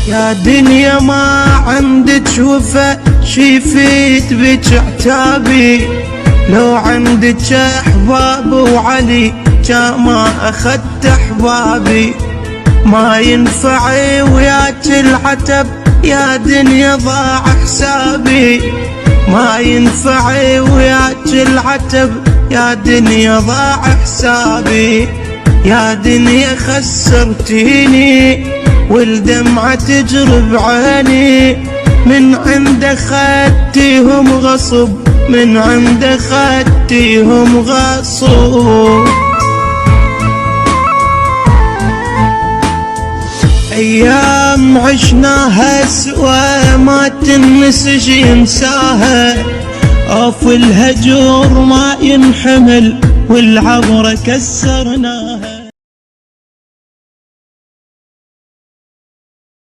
يا دنيا ما عندك وفا شيفيت بك عتابي، لو عندك احباب وعلي ما اخذت احبابي. ما ينفع وياك العتب يا دنيا ضاع حسابي، ما ينفع وياك العتب يا دنيا ضاع حسابي. يا دنيا خسرتيني والدمعة تجري بعيني، من عند خدتيهم غصب، من عند خدتيهم غصب. أيام عشناها سوا ما تنسج ينساها، أوف الهجر ما ينحمل والعبرة كسرناها.